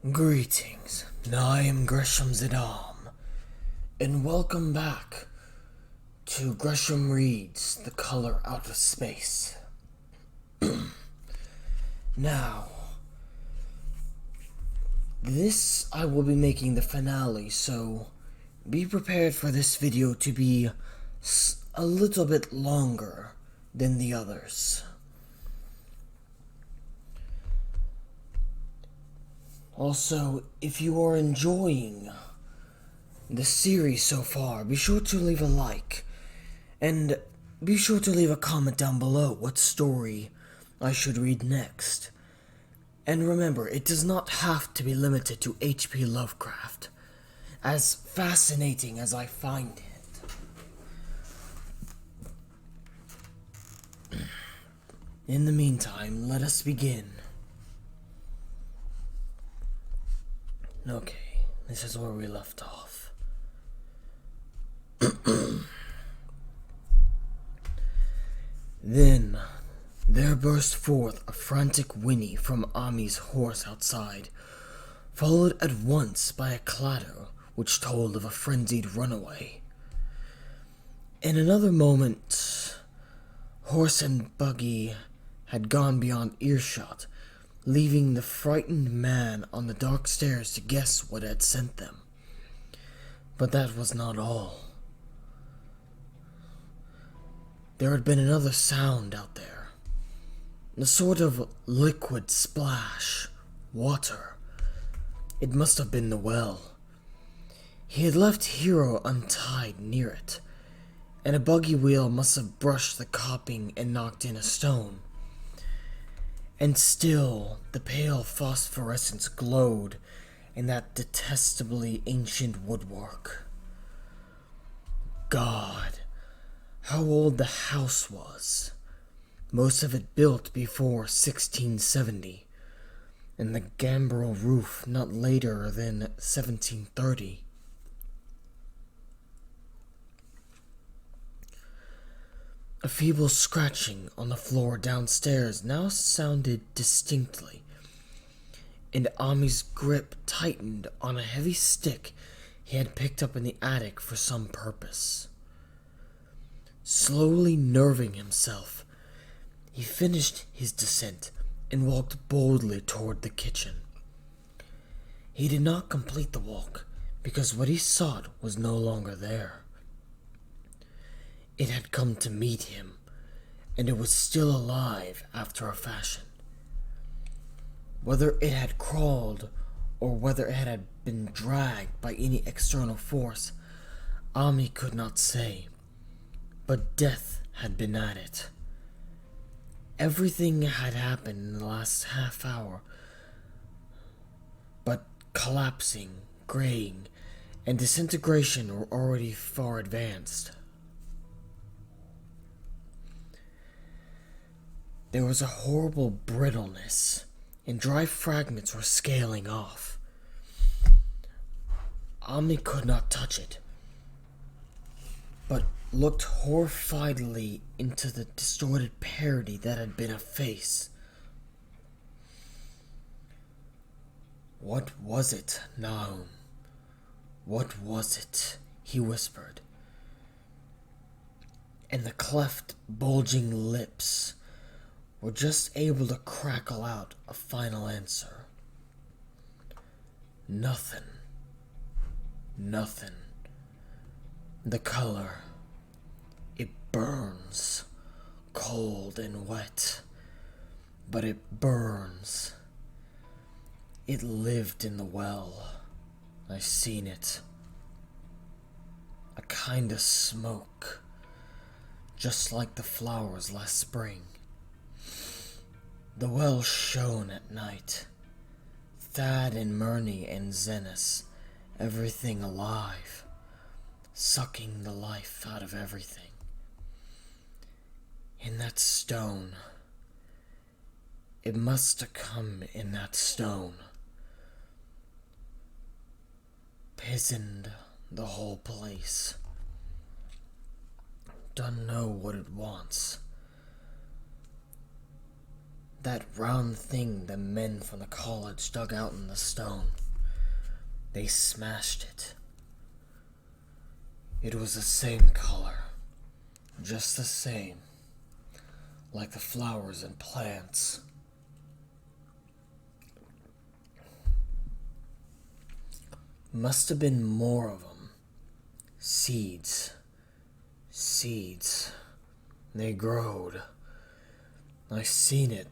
Greetings, I am Gresham and welcome back to Gresham Reads The Color Out of Space. Now, this I will be making the finale, so be prepared for this video to be a little bit longer than the others. Also, if you are enjoying the series so far, be sure to leave a like, and be sure to leave a comment down below what story I should read next. And remember, it does not have to be limited to H.P. Lovecraft, as fascinating as I find it. In the meantime, let us begin. Okay, this is where we left off. Then, there burst forth a frantic whinny from Ami's horse outside, followed at once by a clatter which told of a frenzied runaway. In another moment, horse and buggy had gone beyond earshot, leaving the frightened man on the dark stairs to guess what had sent them. But that was not all. There had been another sound out there. A sort of liquid splash. Water. It must have been the well. He had left Hero untied near it, and a buggy wheel must have brushed the coping and knocked in a stone. And still, the pale phosphorescence glowed in that detestably ancient woodwork. God, how old the house was. Most of it built before 1670, and the gambrel roof not later than 1730. A feeble scratching on the floor downstairs now sounded distinctly, and Ami's grip tightened on a heavy stick he had picked up in the attic for some purpose. Slowly nerving himself, he finished his descent and walked boldly toward the kitchen. He did not complete the walk, because what he sought was no longer there. It had come to meet him, and it was still alive after a fashion. Whether it had crawled, or whether it had been dragged by any external force, Ami could not say, but death had been at it. Everything had happened in the last half hour, but collapsing, graying, and disintegration were already far advanced. There was a horrible brittleness, and dry fragments were scaling off. Ami could not touch it, but looked horrifiedly into the distorted parody that had been a face. "What was it, Nahum? What was it?" he whispered. And the cleft, bulging lips were just able to crackle out a final answer. "Nothing. Nothing. The color. It burns. Cold and wet. But it burns. It lived in the well. I seen it. A kind of smoke. Just like the flowers last spring. The well shone at night. Thad and Murney and Zenas, everything alive, sucking the life out of everything. In that stone. It must have come in that stone. Pisoned the whole place. Don't know what it wants. That round thing the men from the college dug out in the stone. They smashed it. It was the same color. Just the same. Like the flowers and plants. Must have been more of them. Seeds. They growed. I seen it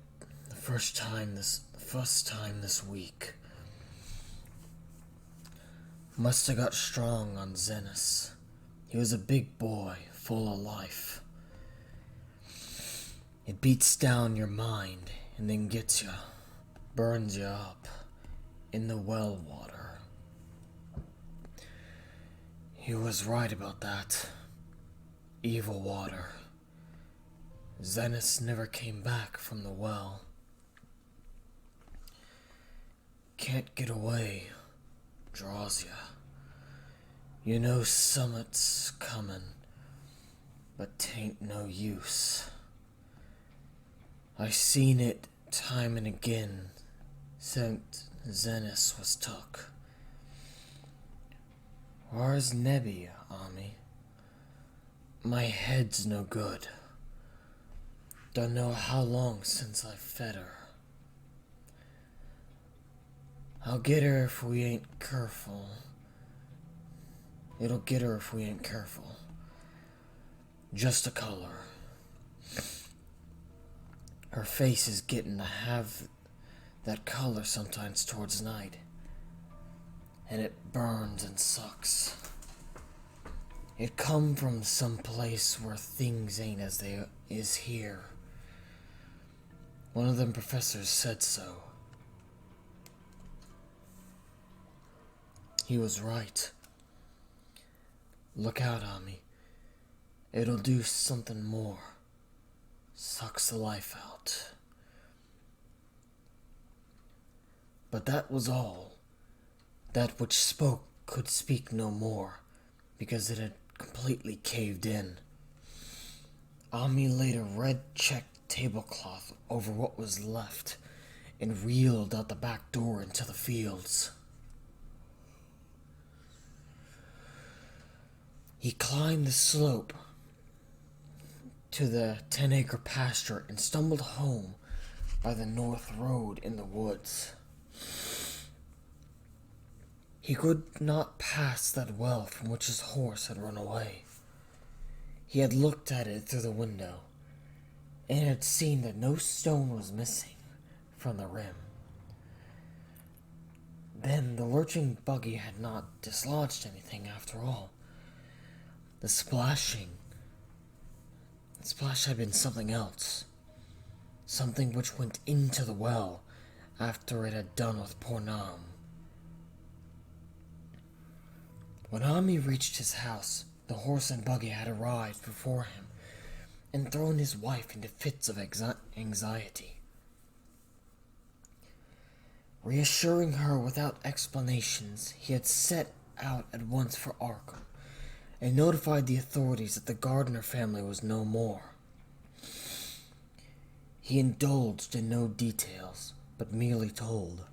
the first time this week. Must have got strong on Zenis. He was a big boy, full of life. It beats down your mind and then gets you, burns you up in the well water. He was right about that. Evil water. Zenis never came back from the well. Can't get away. Draws ya. You know summit's comin', but 'tain't no use. I seen it time and again since Zenis was took. Where's Nebby, Ami? My head's no good. Don't know how long since I fed her. I'll get her if we ain't careful. It'll get her if we ain't careful. Just a color. Her face is getting to have that color sometimes towards night. And it burns and sucks. It come from some place where things ain't as they is here. One of them professors said so. He was right. Look out, Ami. It'll do something more. Sucks the life out. But that was all. That which spoke could speak no more, because it had completely caved in. Ami laid a red checked tablecloth over what was left and reeled out the back door into the fields. He climbed the slope to the 10-acre pasture and stumbled home by the north road in the woods. He could not pass that well from which his horse had run away. He had looked at it through the window and had seen that no stone was missing from the rim. Then the lurching buggy had not dislodged anything after all. The splash had been something else. Something which went into the well after it had done with poor Nam. When Ami reached his house, the horse and buggy had arrived before him and thrown his wife into fits of anxiety. Reassuring her without explanations, he had set out at once for Arkham and notified the authorities that the Gardner family was no more. He indulged in no details, but merely told.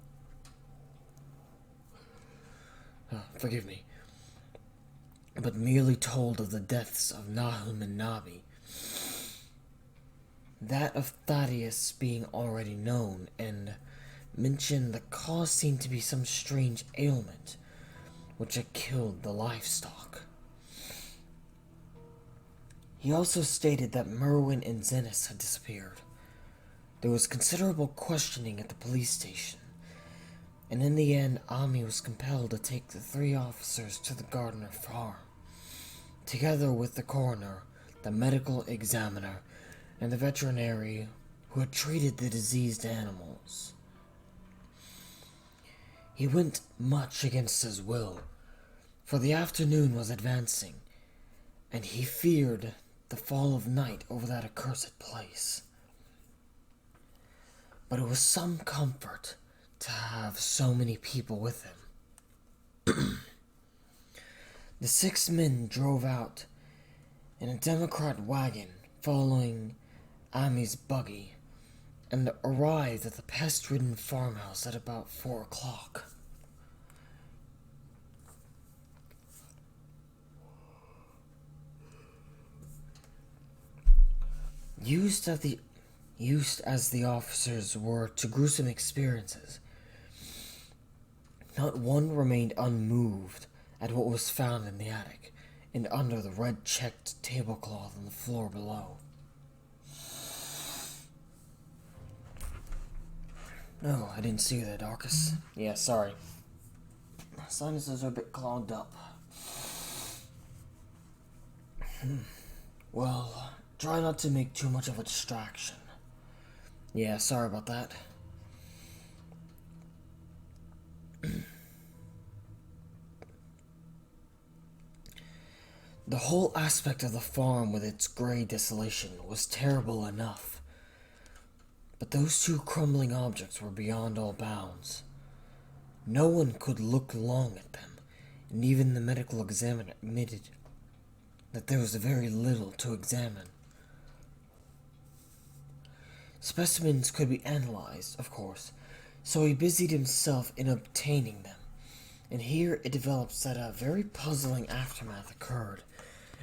But merely told of the deaths of Nahum and Nabi. That of Thaddeus being already known, and mentioned the cause seemed to be some strange ailment which had killed the livestock. He also stated that Merwin and Zenis had disappeared. There was considerable questioning at the police station, and in the end, Ami was compelled to take the 3 officers to the Gardner farm, together with the coroner, the medical examiner, and the veterinary who had treated the diseased animals. He went much against his will, for the afternoon was advancing, and he feared the fall of night over that accursed place. But it was some comfort to have so many people with him. The 6 men drove out in a Democrat wagon following Ami's buggy, and arrived at the pest-ridden farmhouse at about 4 o'clock. Used as the officers were to gruesome experiences, not one remained unmoved at what was found in the attic and under the red-checked tablecloth on the floor below. No, I didn't see you there, Dorcas. Yeah, sorry. My sinuses are a bit clogged up. Well, try not to make too much of a distraction. Yeah, sorry about that. The whole aspect of the farm with its grey desolation was terrible enough, but those two crumbling objects were beyond all bounds. No one could look long at them, and even the medical examiner admitted that there was very little to examine. Specimens could be analyzed, of course, so he busied himself in obtaining them, and here it develops that a very puzzling aftermath occurred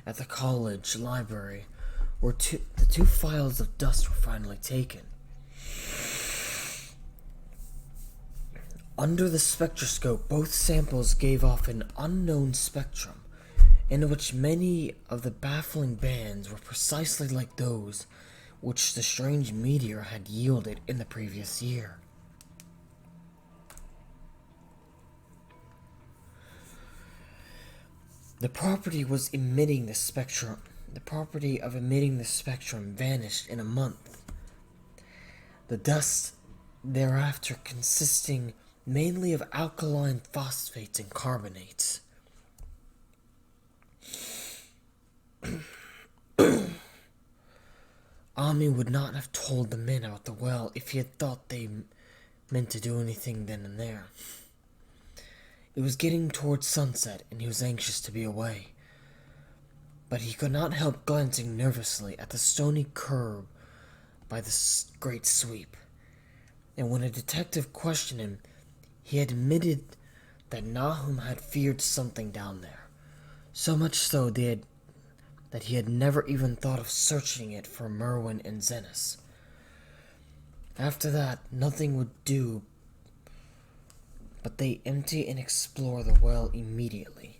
at the college library, where the two files of dust were finally taken. Under the spectroscope, both samples gave off an unknown spectrum, in which many of the baffling bands were precisely like those which the strange meteor had yielded in the previous year. The property of emitting the spectrum vanished in a month. The dust thereafter consisting mainly of alkaline phosphates and carbonates. Ami would not have told the men out the well if he had thought they meant to do anything then and there. It was getting towards sunset, and he was anxious to be away. But he could not help glancing nervously at the stony curb by the great sweep. And when a detective questioned him, he admitted that Nahum had feared something down there. So much so that he had never even thought of searching it for Merwin and Zenas. After that, nothing would do but they empty and explore the well immediately.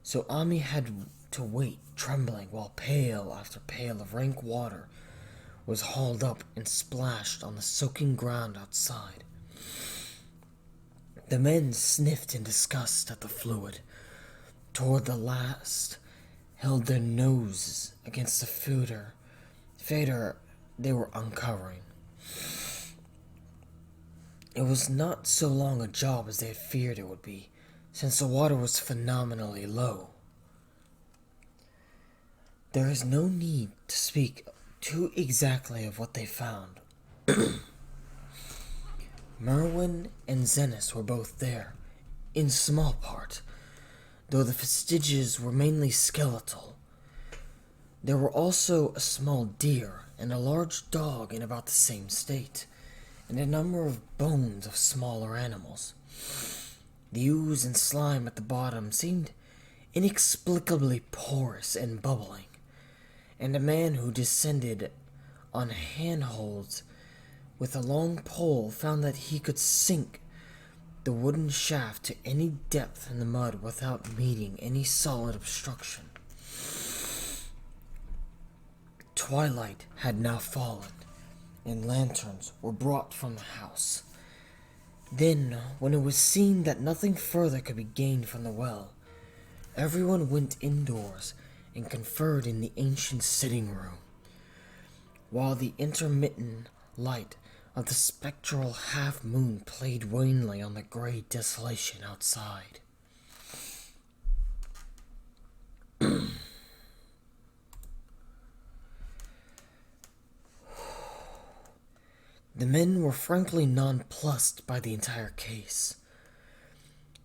So Ami had to wait, trembling, while pail after pail of rank water was hauled up and splashed on the soaking ground outside. The men sniffed in disgust at the fluid. Toward the last, held their noses against the fader they were uncovering. It was not so long a job as they had feared it would be, since the water was phenomenally low. There is no need to speak too exactly of what they found. Merwin and Zenas were both there, in small part, though the vestiges were mainly skeletal. There were also a small deer and a large dog in about the same state, and a number of bones of smaller animals. The ooze and slime at the bottom seemed inexplicably porous and bubbling, and a man who descended on handholds with a long pole found that he could sink the wooden shaft to any depth in the mud without meeting any solid obstruction. Twilight had now fallen, and lanterns were brought from the house. Then, when it was seen that nothing further could be gained from the well, everyone went indoors and conferred in the ancient sitting room, while the intermittent light of the spectral half-moon played wanly on the grey desolation outside. The men were frankly nonplussed by the entire case.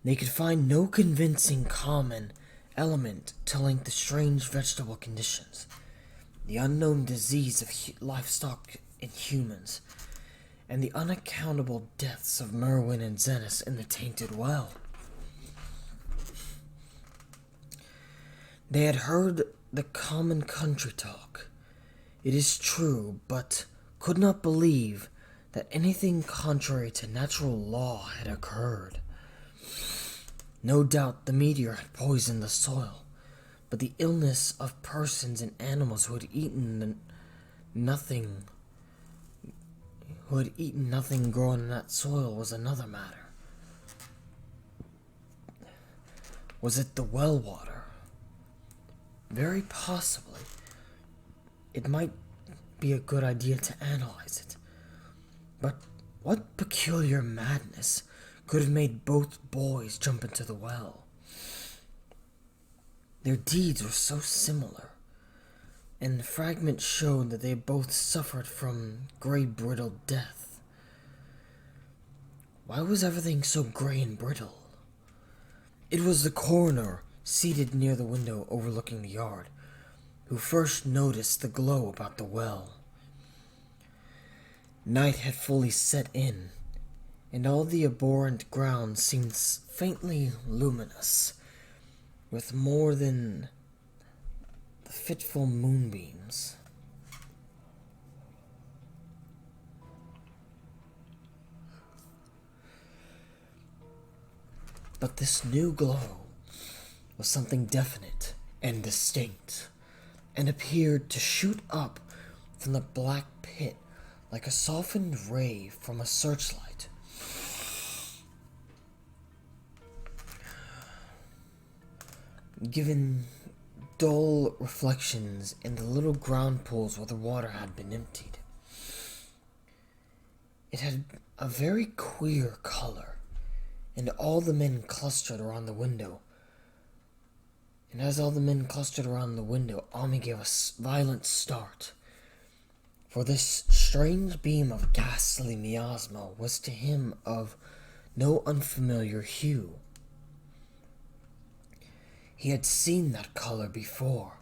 They could find no convincing common element to link the strange vegetable conditions, the unknown disease of livestock in humans, and the unaccountable deaths of Merwin and Zenas in the tainted well. They had heard the common country talk, it is true, but could not believe that anything contrary to natural law had occurred. No doubt the meteor had poisoned the soil, but the illness of persons and animals who had eaten nothing grown in that soil was another matter. Was it the well water? Very possibly. It might be a good idea to analyze it. But what peculiar madness could have made both boys jump into the well? Their deeds were so similar, and the fragments showed that they both suffered from gray brittle death. Why was everything so gray and brittle? It was the coroner, seated near the window overlooking the yard, who first noticed the glow about the well. Night had fully set in, and all the abhorrent ground seemed faintly luminous, with more than the fitful moonbeams. But this new glow was something definite and distinct, and appeared to shoot up from the black pit like a softened ray from a searchlight. Given dull reflections in the little ground pools where the water had been emptied. It had a very queer color, and all the men clustered around the window. And as all the men clustered around the window, Ami gave a violent start. For this strange beam of ghastly miasma was to him of no unfamiliar hue. He had seen that color before,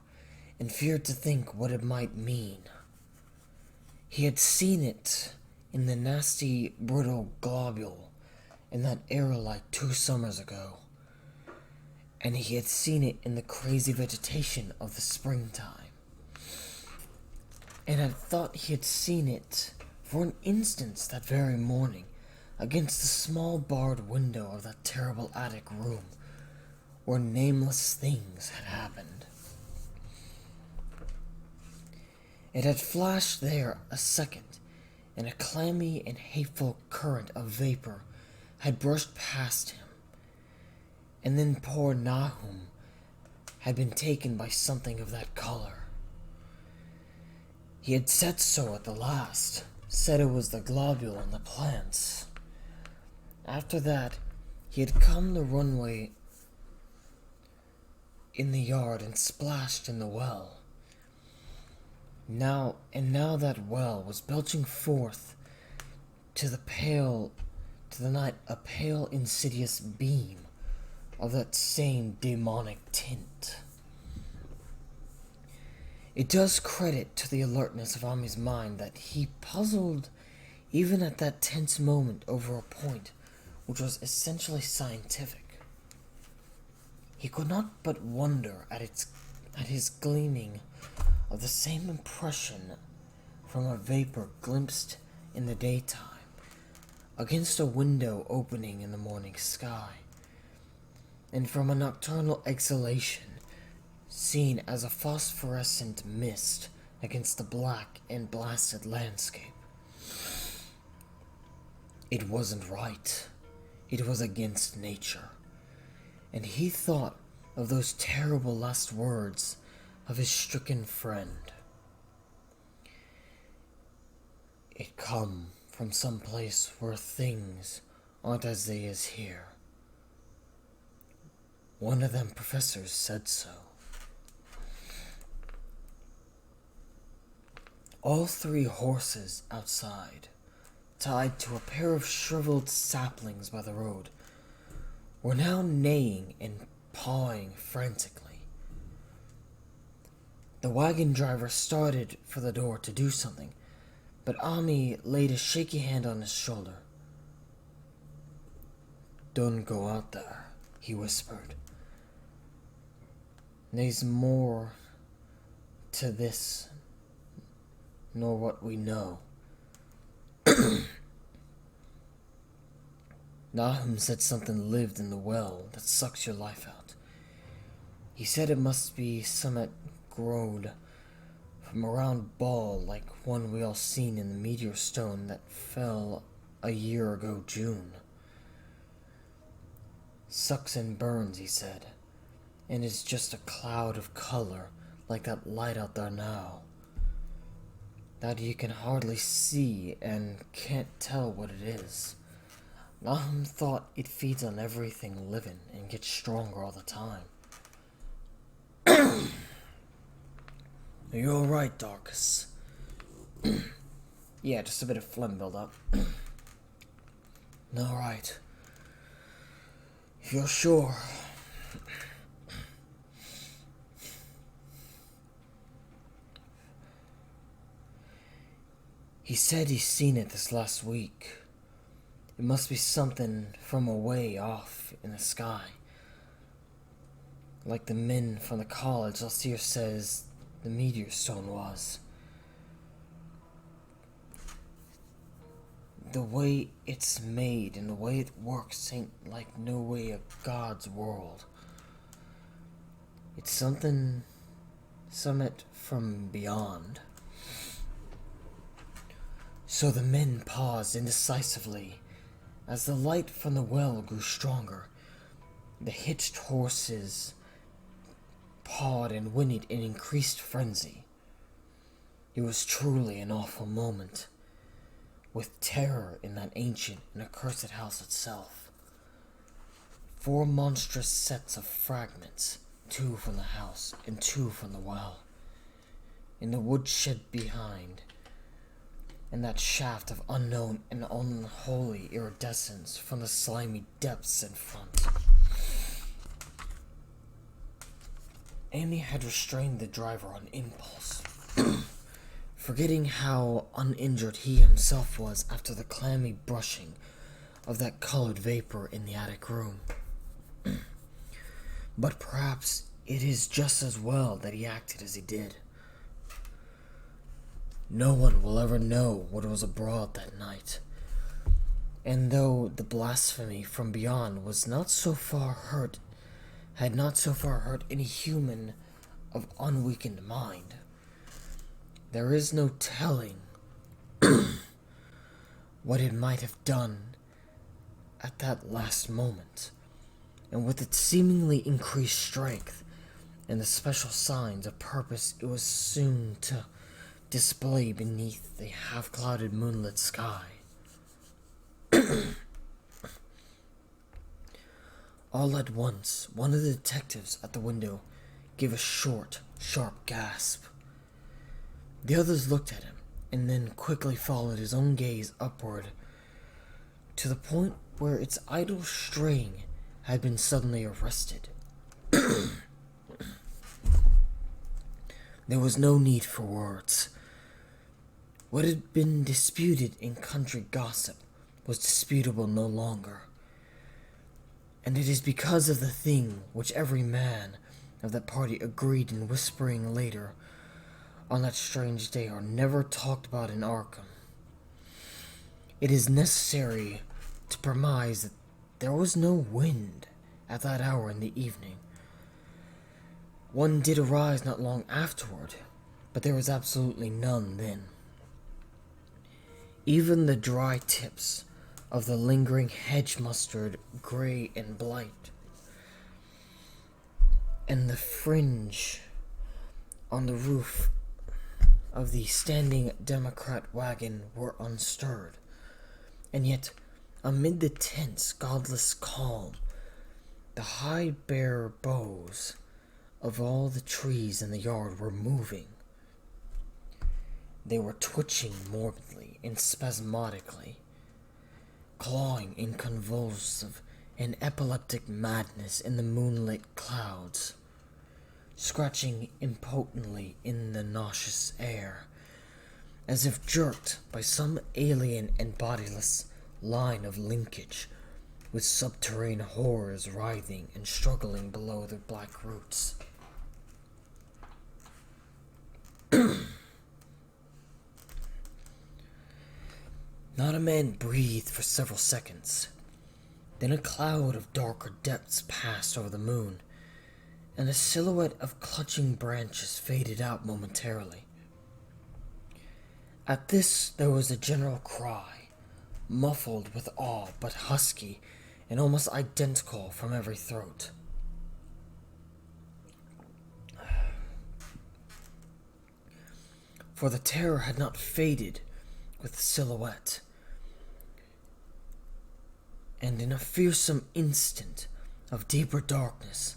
and feared to think what it might mean. He had seen it in the nasty, brittle globule in that aerolite 2 summers ago, and he had seen it in the crazy vegetation of the springtime, and had thought he had seen it for an instant that very morning against the small barred window of that terrible attic room where nameless things had happened. It had flashed there a second, and a clammy and hateful current of vapor had brushed past him, and then poor Nahum had been taken by something of that color. He had said so at the last, said it was the globule in the plants. After that, he had come the runway in the yard and splashed in the well. Now that well was belching forth to the night a pale, insidious beam of that same demonic tint. It does credit to the alertness of Ami's mind that he puzzled even at that tense moment over a point which was essentially scientific. He could not but wonder at his gleaming of the same impression from a vapor glimpsed in the daytime against a window opening in the morning sky, and from a nocturnal exhalation seen as a phosphorescent mist against the black and blasted landscape. It wasn't right. It was against nature. And he thought of those terrible last words of his stricken friend. It come from some place where things aren't as they is here. One of them professors said so. All 3 horses outside, tied to a pair of shriveled saplings by the road, were now neighing and pawing frantically. The wagon driver started for the door to do something, But Ami laid a shaky hand on his shoulder. "Don't go out there," he whispered. "There's more to this nor what we know." Nahum said something lived in the well that sucks your life out. He said it must be somewhat growed from a round ball like one we all seen in the meteor stone that fell a year ago June. Sucks and burns, he said, and is just a cloud of color like that light out there now, that you can hardly see and can't tell what it is. Nahum thought it feeds on everything living and gets stronger all the time. "Are you alright, Darkus?" "Yeah, just a bit of phlegm build-up." "Alright. If you're sure." "He said he's seen it this last week. It must be something from away off in the sky. Like the men from the college last year says the meteor stone was. The way it's made and the way it works ain't like no way of God's world. It's something from beyond." So the men paused indecisively as the light from the well grew stronger. The hitched horses pawed and whinnied in increased frenzy. It was truly an awful moment, with terror in that ancient and accursed house itself. 4 monstrous sets of fragments, 2 from the house and 2 from the well, in the woodshed behind, and that shaft of unknown and unholy iridescence from the slimy depths in front. Amy had restrained the driver on impulse, forgetting how uninjured he himself was after the clammy brushing of that colored vapor in the attic room. But perhaps it is just as well that he acted as he did. No one will ever know what was abroad that night, and though the blasphemy from beyond was not so far hurt, had not so far hurt any human of unweakened mind, there is no telling what it might have done at that last moment, and with its seemingly increased strength and the special signs of purpose it was soon to display beneath the half-clouded moonlit sky. All at once, one of the detectives at the window gave a short, sharp gasp. The others looked at him, and then quickly followed his own gaze upward, to the point where its idle straying had been suddenly arrested. There was no need for words. What had been disputed in country gossip was disputable no longer. And it is because of the thing which every man of that party agreed in whispering later on that strange day are never talked about in Arkham. It is necessary to premise that there was no wind at that hour in the evening. One did arise not long afterward, but there was absolutely none then. Even the dry tips of the lingering hedge mustard, gray and blight, and the fringe on the roof of the standing Democrat wagon were unstirred, and yet, amid the tense, godless calm, the high bare boughs of all the trees in the yard were moving. They were twitching morbidly and spasmodically, clawing in convulsive and epileptic madness in the moonlit clouds, scratching impotently in the nauseous air, as if jerked by some alien and bodiless line of linkage, with subterranean horrors writhing and struggling below their black roots. Not a man breathed for several seconds. Then a cloud of darker depths passed over the moon, and a silhouette of clutching branches faded out momentarily. At this, there was a general cry, muffled with awe but husky and almost identical from every throat. For the terror had not faded with the silhouette, and in a fearsome instant of deeper darkness,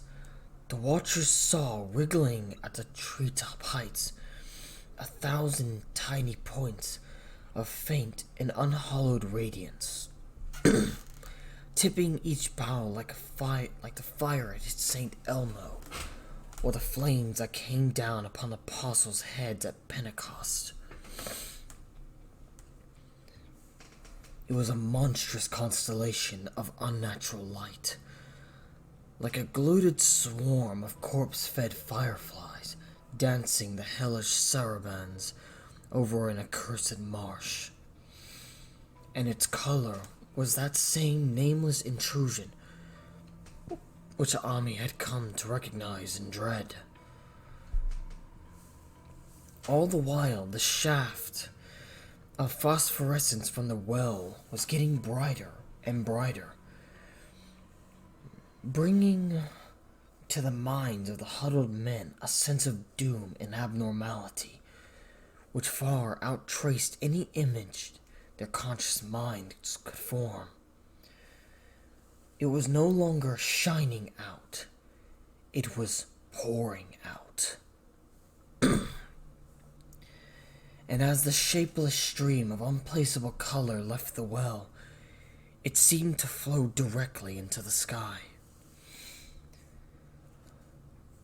the watchers saw, wriggling at the treetop heights, 1,000 tiny points of faint and unhallowed radiance, tipping each bough like the fire at St. Elmo, or the flames that came down upon the apostles' heads at Pentecost. It was a monstrous constellation of unnatural light, like a glutted swarm of corpse-fed fireflies dancing the hellish sarabands over an accursed marsh. And its color was that same nameless intrusion which Ami had come to recognize and dread. All the while, the shaft of phosphorescence from the well was getting brighter and brighter, bringing to the minds of the huddled men a sense of doom and abnormality, which far outtraced any image their conscious minds could form. It was no longer shining out, it was pouring out. And as the shapeless stream of unplaceable color left the well, it seemed to flow directly into the sky.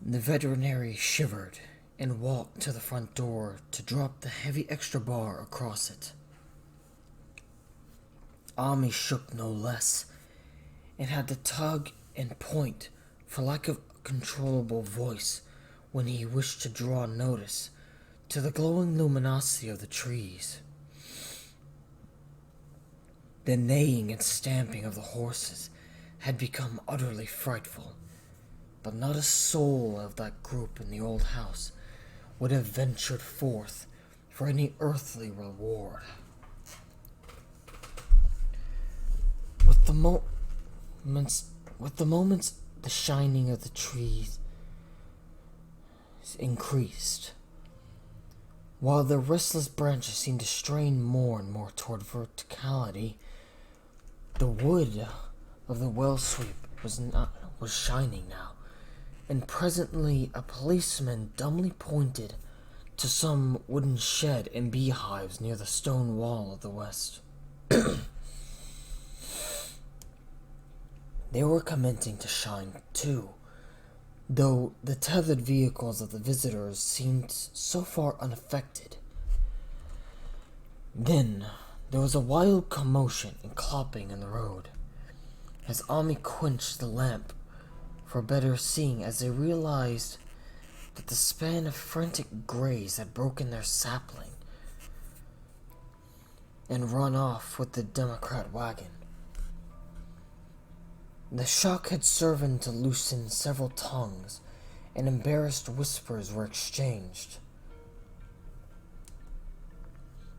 The veterinary shivered and walked to the front door to drop the heavy extra bar across it. Ami shook no less, and had to tug and point for lack of a controllable voice when he wished to draw notice to the glowing luminosity of the trees. The neighing and stamping of the horses had become utterly frightful, but not a soul of that group in the old house would have ventured forth for any earthly reward. With the moments, the shining of the trees increased, while their restless branches seemed to strain more and more toward verticality. The wood of the well sweep was shining now, and presently a policeman dumbly pointed to some wooden shed and beehives near the stone wall of the west. They were commencing to shine too, though the tethered vehicles of the visitors seemed so far unaffected. Then there was a wild commotion and clopping in the road, as Ami quenched the lamp for better seeing, as they realized that the span of frantic greys had broken their sapling and run off with the Democrat wagon. The shock had served to loosen several tongues, and embarrassed whispers were exchanged.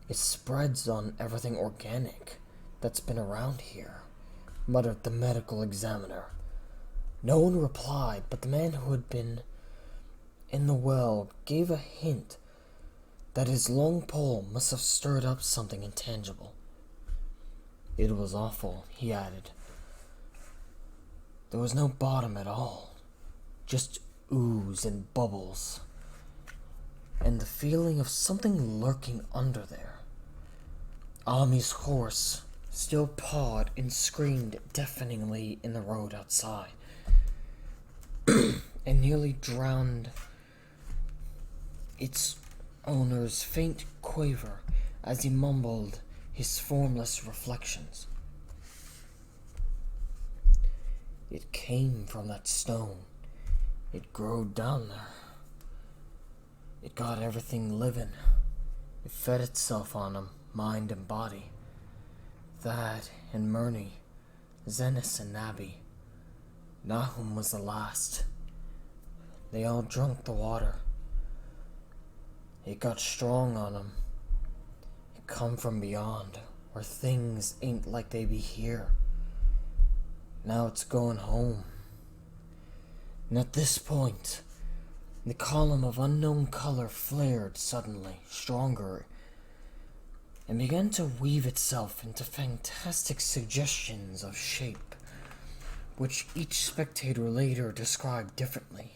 "It spreads on everything organic that's been around here," muttered the medical examiner. No one replied, but the man who had been in the well gave a hint that his long pole must have stirred up something intangible. "It was awful," he added. "There was no bottom at all, just ooze and bubbles, and the feeling of something lurking under there." Ami's horse still pawed and screamed deafeningly in the road outside, and nearly drowned its owner's faint quaver as he mumbled his formless reflections. It came from that stone. It growed down there. It got everything living. It fed itself on him, mind and body. Thad and Murney, Zenis and Nabby. Nahum was the last. They all drunk the water. It got strong on 'em. It come from beyond, where things ain't like they be here. Now it's going home. And at this point, the column of unknown color flared suddenly, stronger, and began to weave itself into fantastic suggestions of shape, which each spectator later described differently.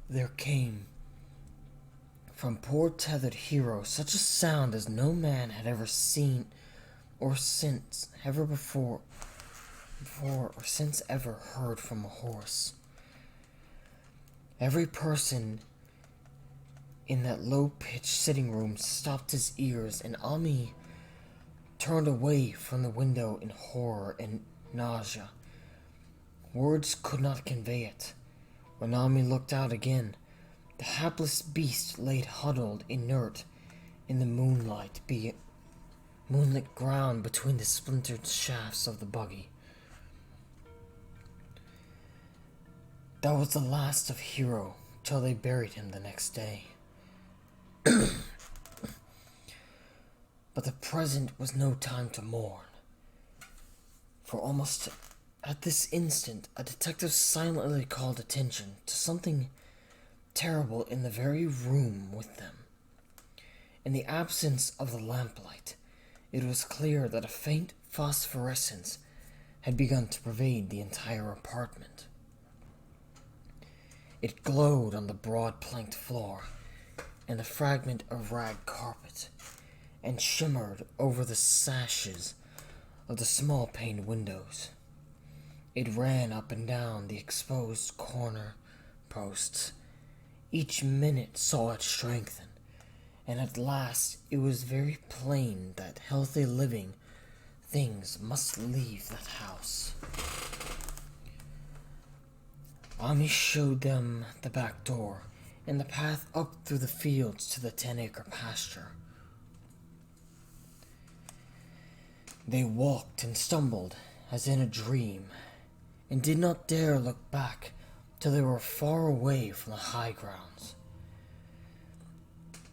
There came from poor tethered hero such a sound as no man had ever seen or since ever before or since ever heard from a horse. Every person in that low-pitched sitting room stopped his ears, and Ami turned away from the window in horror and nausea. Words could not convey it. When Ami looked out again, the hapless beast lay huddled inert in the moonlit ground between the splintered shafts of the buggy. That was the last of Hero till they buried him the next day. But the present was no time to mourn, for almost at this instant a detective silently called attention to something terrible in the very room with them. In the absence of the lamplight, it was clear that a faint phosphorescence had begun to pervade the entire apartment. It glowed on the broad planked floor and the fragment of rag carpet, and shimmered over the sashes of the small paned windows. It ran up and down the exposed corner posts. Each minute saw it strengthen, and at last it was very plain that healthy living things must leave that house. Ami showed them the back door and the path up through the fields to the 10-acre pasture. They walked and stumbled as in a dream, and did not dare look back till they were far away from the high grounds.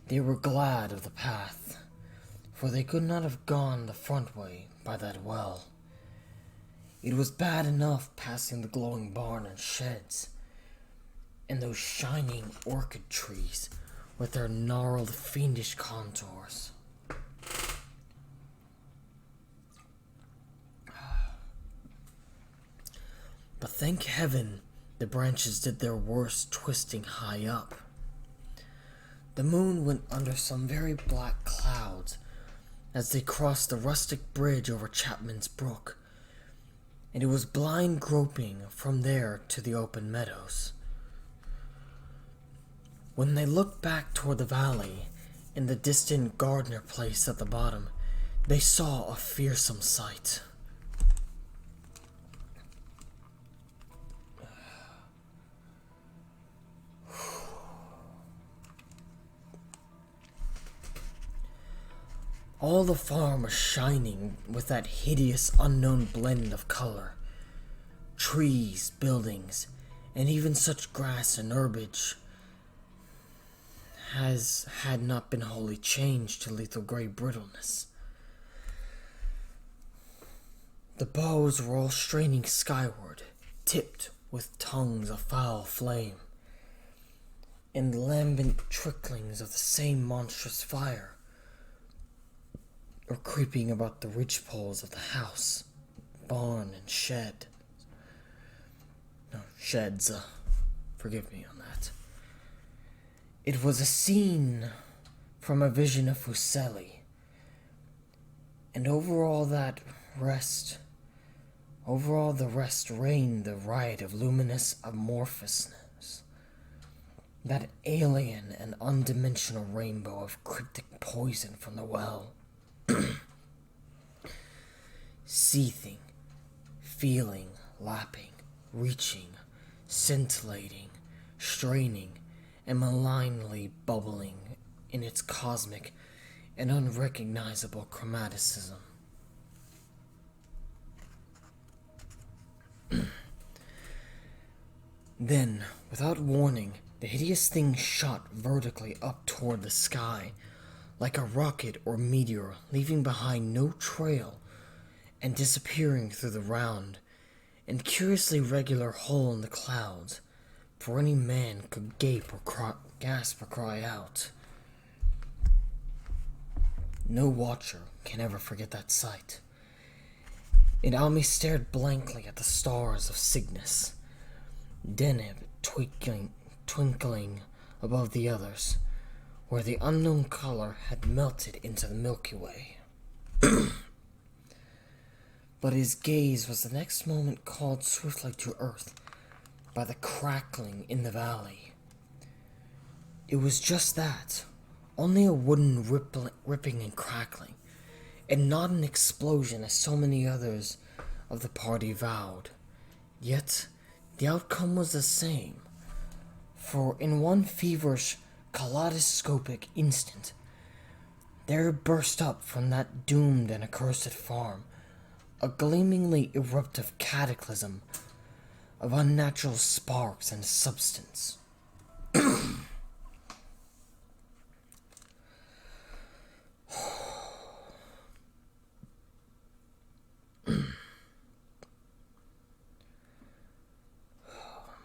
They were glad of the path, for they could not have gone the front way by that well. It was bad enough passing the glowing barn and sheds, and those shining orchid trees with their gnarled, fiendish contours. But thank heaven the branches did their worst twisting high up. The moon went under some very black clouds as they crossed the rustic bridge over Chapman's Brook, and it was blind groping from there to the open meadows. When they looked back toward the valley and the distant Gardner place at the bottom, they saw a fearsome sight. All the farm was shining with that hideous unknown blend of color. Trees, buildings, and even such grass and herbage as had not been wholly changed to lethal gray brittleness. The boughs were all straining skyward, tipped with tongues of foul flame, and lambent tricklings of the same monstrous fire were creeping about the ridgepoles of the house, barn, and shed. No, sheds, forgive me on that. It was a scene from a vision of Fuseli, and over all the rest reigned the riot of luminous amorphousness. that alien and undimensional rainbow of cryptic poison from the well. Seething, feeling, lapping, reaching, scintillating, straining, and malignly bubbling in its cosmic and unrecognizable chromaticism. Then, without warning, the hideous thing shot vertically up toward the sky, like a rocket or meteor, leaving behind no trail and disappearing through the round and curiously regular hole in the clouds, for any man could gape or gasp or cry out. No watcher can ever forget that sight. And Ami stared blankly at the stars of Cygnus, Deneb twinkling above the others, where the unknown color had melted into the Milky Way. But his gaze was the next moment called swiftly to earth by the crackling in the valley. It was just that, only a wooden ripping and crackling, and not an explosion as so many others of the party vowed. Yet, the outcome was the same, for in one feverish, kaleidoscopic instant, there burst up from that doomed and accursed farm a gleamingly eruptive cataclysm of unnatural sparks and substance.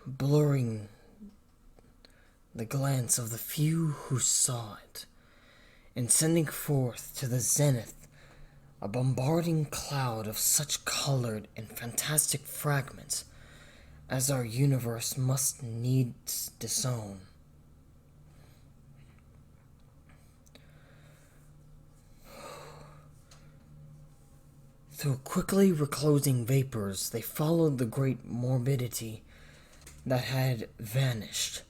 Blurring the glance of the few who saw it, and sending forth to the zenith a bombarding cloud of such colored and fantastic fragments as our universe must needs disown. Through quickly reclosing vapors, they followed the great morbidity that had vanished,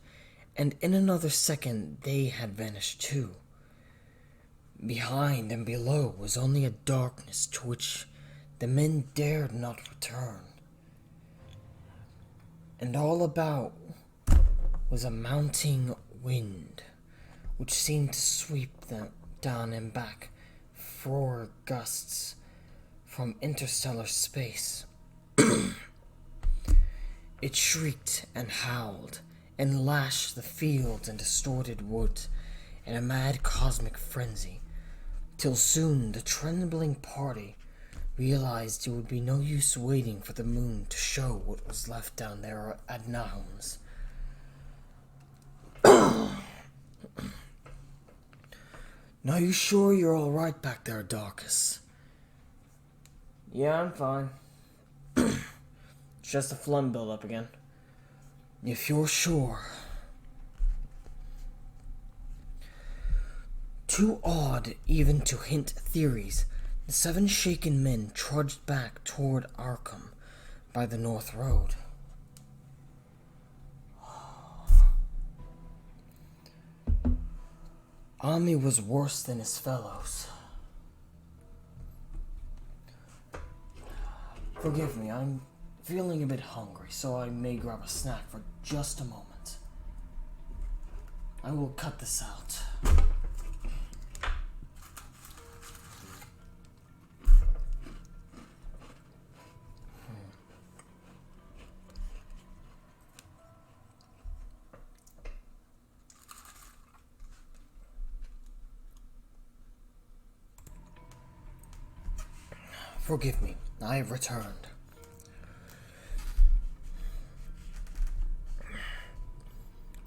and in another second they had vanished too. Behind and below was only a darkness to which the men dared not return. And all about was a mounting wind, which seemed to sweep them down and back, froer gusts from interstellar space. It shrieked and howled, and lashed the fields and distorted wood in a mad cosmic frenzy, till soon the trembling party realized it would be no use waiting for the moon to show what was left down there at Nahum's. Now you sure you're all right back there, Darkus? Yeah, I'm fine. It's just a phlegm build-up again. If you're sure. Too odd even to hint theories, the 7 shaken men trudged back toward Arkham by the North Road. Ami was worse than his fellows. Forgive me, I'm feeling a bit hungry, so I may grab a snack for just a moment. I will cut this out. Forgive me, I have returned.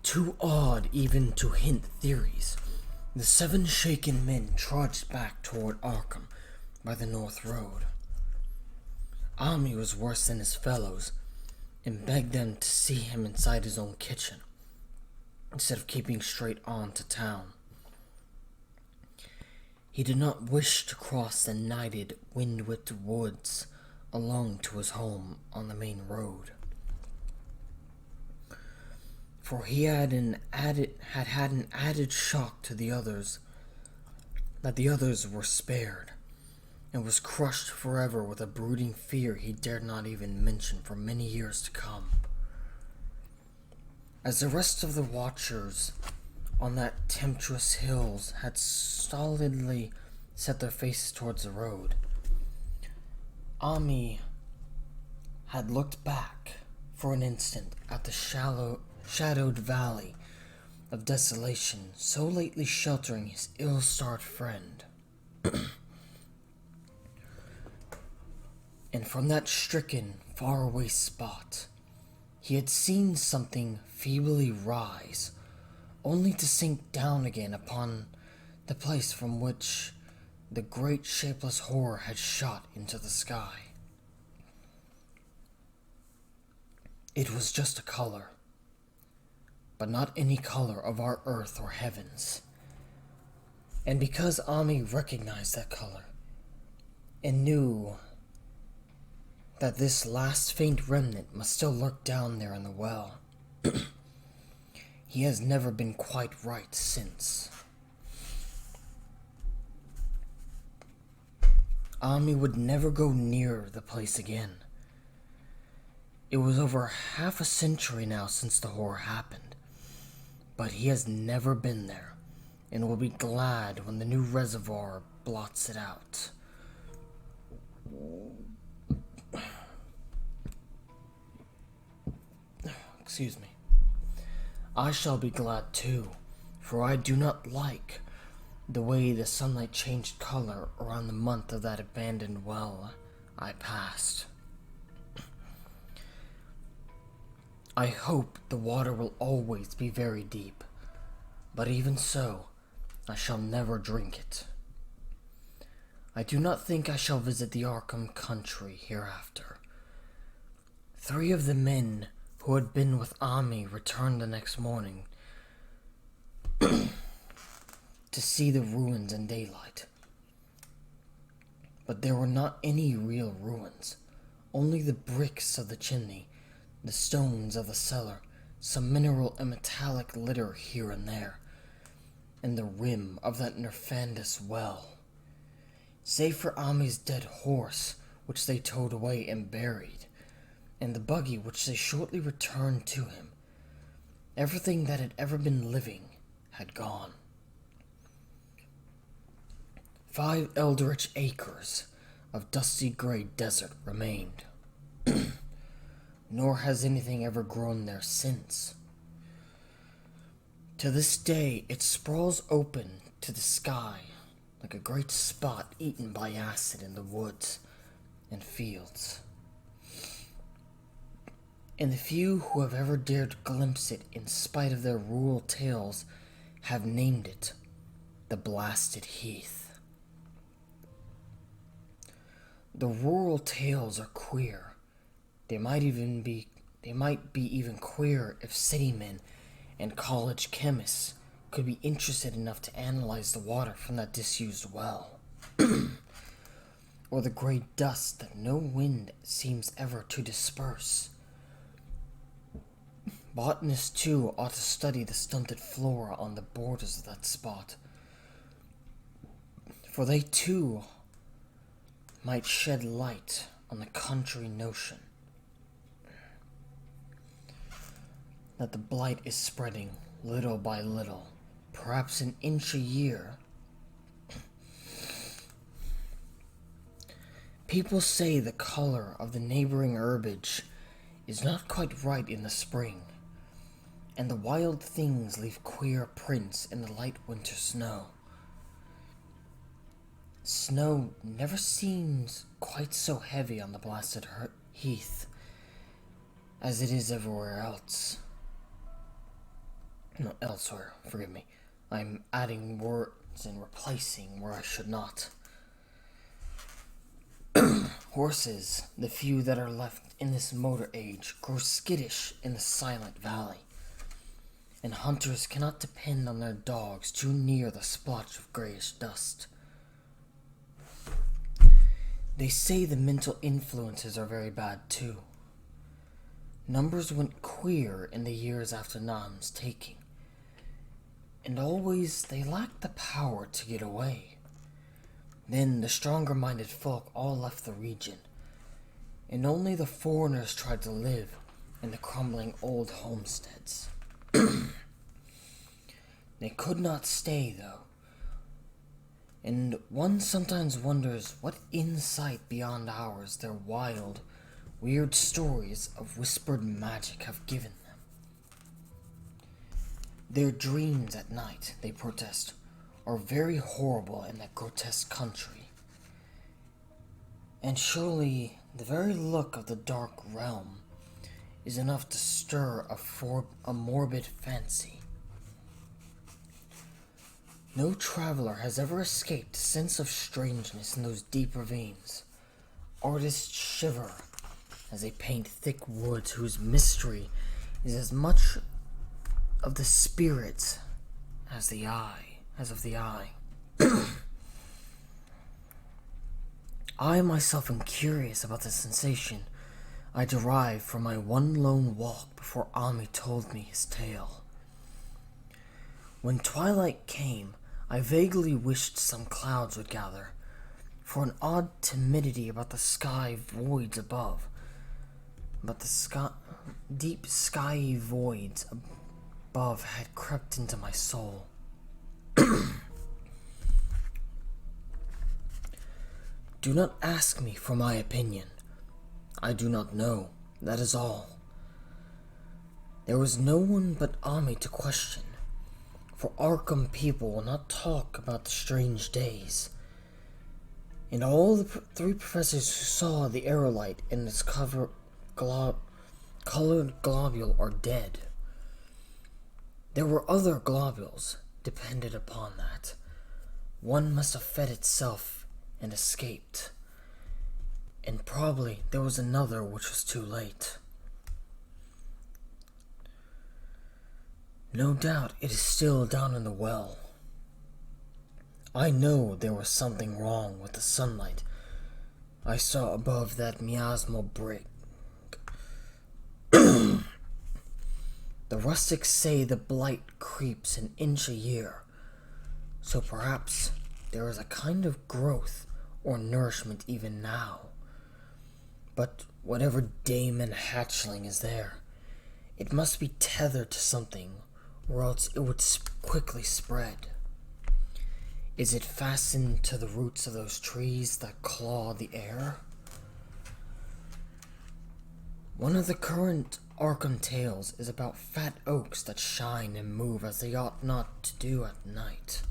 Too odd even to hint theories, the 7 shaken men trudged back toward Arkham by the North Road. Ami was worse than his fellows, and begged them to see him inside his own kitchen, instead of keeping straight on to town. He did not wish to cross the nighted, wind-whipped woods alone to his home on the main road. for he had an added shock to the others, that the others were spared, and was crushed forever with a brooding fear he dared not even mention for many years to come. As the rest of the watchers on that tempestuous hills had stolidly set their faces towards the road, Ami had looked back for an instant at the shadowed valley of desolation so lately sheltering his ill-starred friend. And from that stricken, faraway spot, he had seen something feebly rise, only to sink down again upon the place from which the great shapeless horror had shot into the sky. It was just a color, but not any color of our earth or heavens. And because Ami recognized that color, and knew that this last faint remnant must still lurk down there in the well, he has never been quite right since. Ami would never go near the place again. It was over half a century now since the horror happened, but he has never been there, and will be glad when the new reservoir blots it out. Excuse me. I shall be glad too, for I do not like the way the sunlight changed color around the month of that abandoned well I passed. I hope the water will always be very deep, but even so, I shall never drink it. I do not think I shall visit the Arkham country hereafter. 3 of the men who had been with Ami returned the next morning to see the ruins in daylight. But there were not any real ruins, only the bricks of the chimney, the stones of the cellar, some mineral and metallic litter here and there, and the rim of that nefandous well. Save for Ami's dead horse, which they towed away and buried, and the buggy which they shortly returned to him, everything that had ever been living had gone. 5 eldritch acres of dusty gray desert remained, nor has anything ever grown there since. To this day it sprawls open to the sky like a great spot eaten by acid in the woods and fields. And the few who have ever dared glimpse it in spite of their rural tales have named it the Blasted Heath. The rural tales are queer. They might be even queerer if city men and college chemists could be interested enough to analyze the water from that disused well, or the gray dust that no wind seems ever to disperse. Botanists, too, ought to study the stunted flora on the borders of that spot, for they, too, might shed light on the country notion that the blight is spreading little by little, perhaps an inch a year. People say the color of the neighboring herbage is not quite right in the spring, and the wild things leave queer prints in the light winter snow. Snow never seems quite so heavy on the Blasted Heath as it is everywhere else. No, elsewhere, forgive me. I'm adding words and replacing where I should not. Horses, the few that are left in this motor age, grow skittish in the silent valley, and hunters cannot depend on their dogs too near the splotch of grayish dust. They say the mental influences are very bad too. Numbers went queer in the years after Nam's taking, and always they lacked the power to get away. Then the stronger-minded folk all left the region, and only the foreigners tried to live in the crumbling old homesteads. They could not stay, though, and one sometimes wonders what insight beyond ours their wild, weird stories of whispered magic have given them. Their dreams at night, they protest, are very horrible in that grotesque country. And surely the very look of the dark realm is enough to stir a morbid fancy. No traveler has ever escaped a sense of strangeness in those deep ravines. Artists shiver as they paint thick woods whose mystery is as much of the spirit as of the eye. I myself am curious about the sensation I derived from my one lone walk before Ami told me his tale. When twilight came, I vaguely wished some clouds would gather, for an odd timidity about the sky voids above. But the deep skyey voids above had crept into my soul. Do not ask me for my opinion. I do not know, that is all. There was no one but Ami to question, for Arkham people will not talk about the strange days. And all the three professors who saw the aerolite in its colored globule are dead. There were other globules depended upon that. One must have fed itself and escaped. And probably there was another which was too late. No doubt it is still down in the well. I know there was something wrong with the sunlight I saw above that miasmal brick. The rustics say the blight creeps an inch a year, so perhaps there is a kind of growth or nourishment even now. But whatever daemon hatchling is there, it must be tethered to something, or else it would quickly spread. Is it fastened to the roots of those trees that claw the air? One of the current Arkham tales is about fat oaks that shine and move as they ought not to do at night.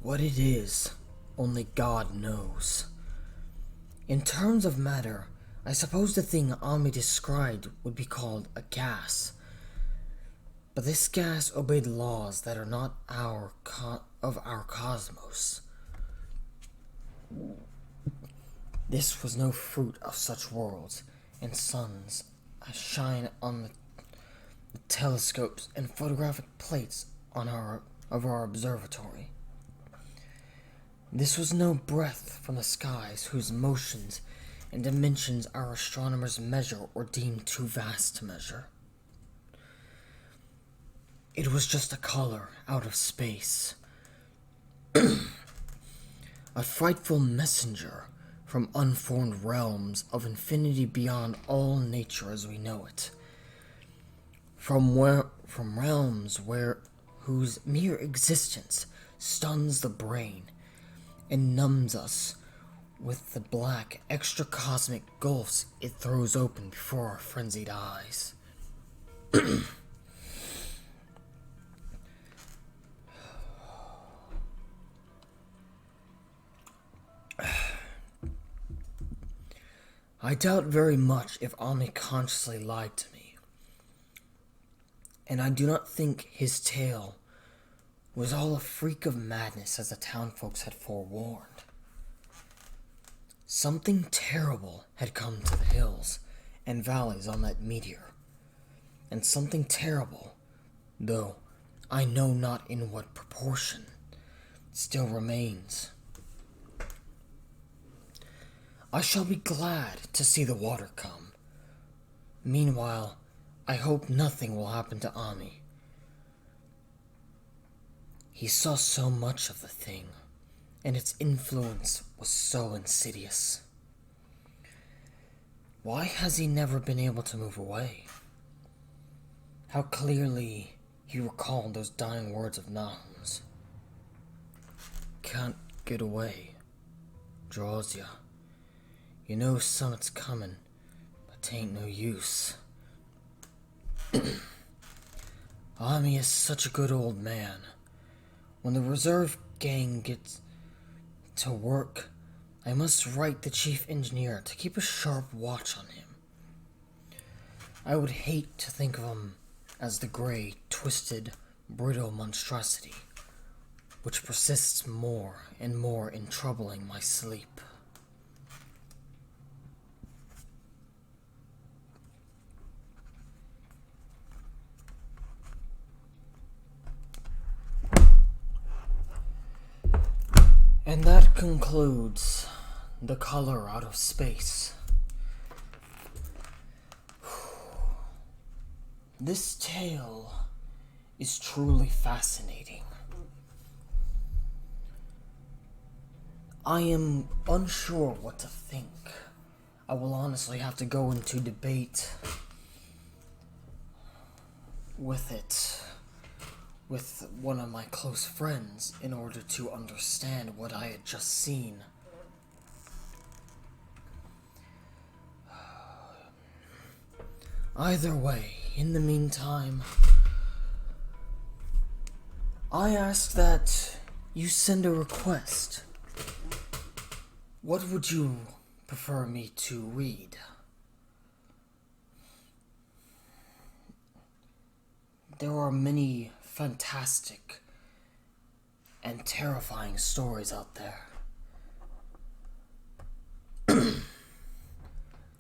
What it is, only God knows. In terms of matter, I suppose the thing Ami described would be called a gas. But this gas obeyed laws that are not of our cosmos. This was no fruit of such worlds and suns as shine on the telescopes and photographic plates of our observatory. This was no breath from the skies whose motions and dimensions our astronomers measure or deem too vast to measure. It was just a color out of space. A frightful messenger from unformed realms of infinity beyond all nature as we know it. From realms whose mere existence stuns the brain and numbs us with the black, extra-cosmic gulfs it throws open before our frenzied eyes. I doubt very much if Ami consciously lied to me, and I do not think his tale was all a freak of madness as the townfolks had forewarned. Something terrible had come to the hills and valleys on that meteor, and something terrible, though I know not in what proportion, still remains. I shall be glad to see the water come. Meanwhile, I hope nothing will happen to Ami. He saw so much of the thing, and its influence was so insidious. Why has he never been able to move away? How clearly he recalled those dying words of Nahum's. Can't get away. Draws ya. You know summit's coming, but 'tain't no use. Ami is such a good old man. When the reserve gang gets to work, I must write the chief engineer to keep a sharp watch on him. I would hate to think of him as the gray, twisted, brittle monstrosity, which persists more and more in troubling my sleep. And that concludes The Color Out of Space. This tale is truly fascinating. I am unsure what to think. I will honestly have to go into debate with it with one of my close friends in order to understand what I had just seen. Either way, in the meantime, I ask that you send a request. What would you prefer me to read? There are many fantastic and terrifying stories out there.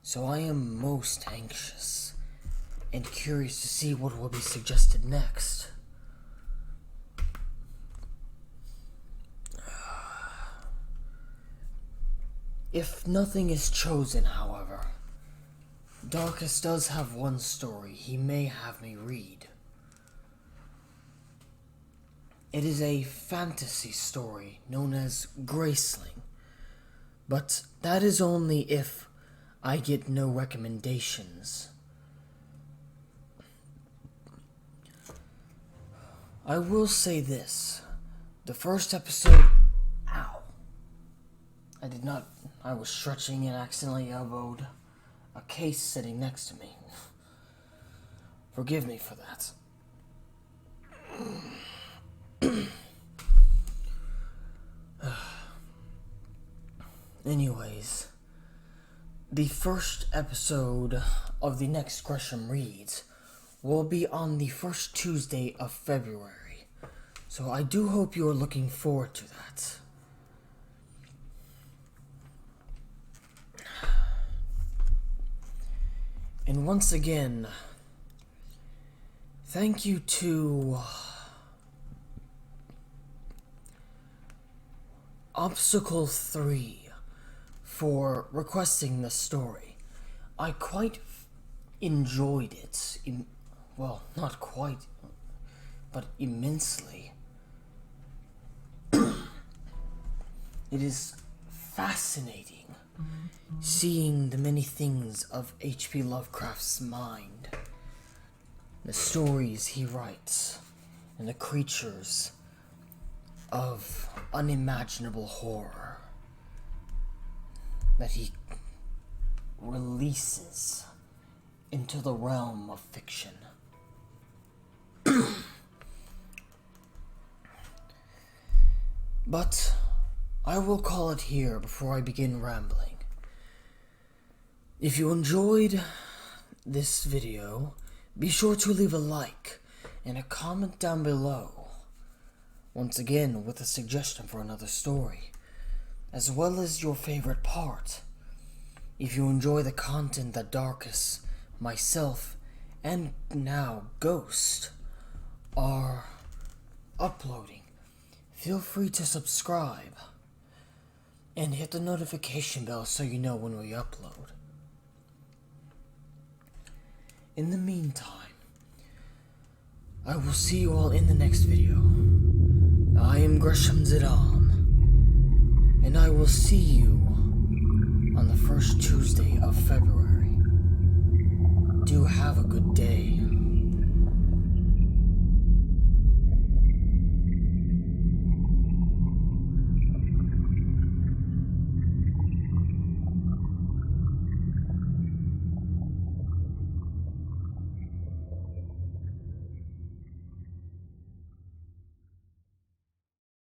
So I am most anxious and curious to see what will be suggested next. If nothing is chosen, however, Darkus does have one story he may have me read. It is a fantasy story known as Graceling, but that is only if I get no recommendations. I will say this. The first episode... Ow. I was stretching and accidentally elbowed a case sitting next to me. Forgive me for that. Anyways, the first episode of the next Gresham Reads will be on the first Tuesday of February, so I do hope you are looking forward to that. And once again, thank you to Obstacle 3 for requesting this story. I quite enjoyed it. Well, not quite, but immensely. It is fascinating seeing the many things of H.P. Lovecraft's mind, the stories he writes, and the creatures of unimaginable horror that he releases into the realm of fiction. But I will call it here before I begin rambling. If you enjoyed this video, be sure to leave a like and a comment down below. Once again, with a suggestion for another story, as well as your favorite part. If you enjoy the content that Darkus, myself, and now Ghost are uploading, feel free to subscribe. and hit the notification bell so you know when we upload. In the meantime, I will see you all in the next video. I am Gresham and I will see you on the first Tuesday of February. Do have a good day.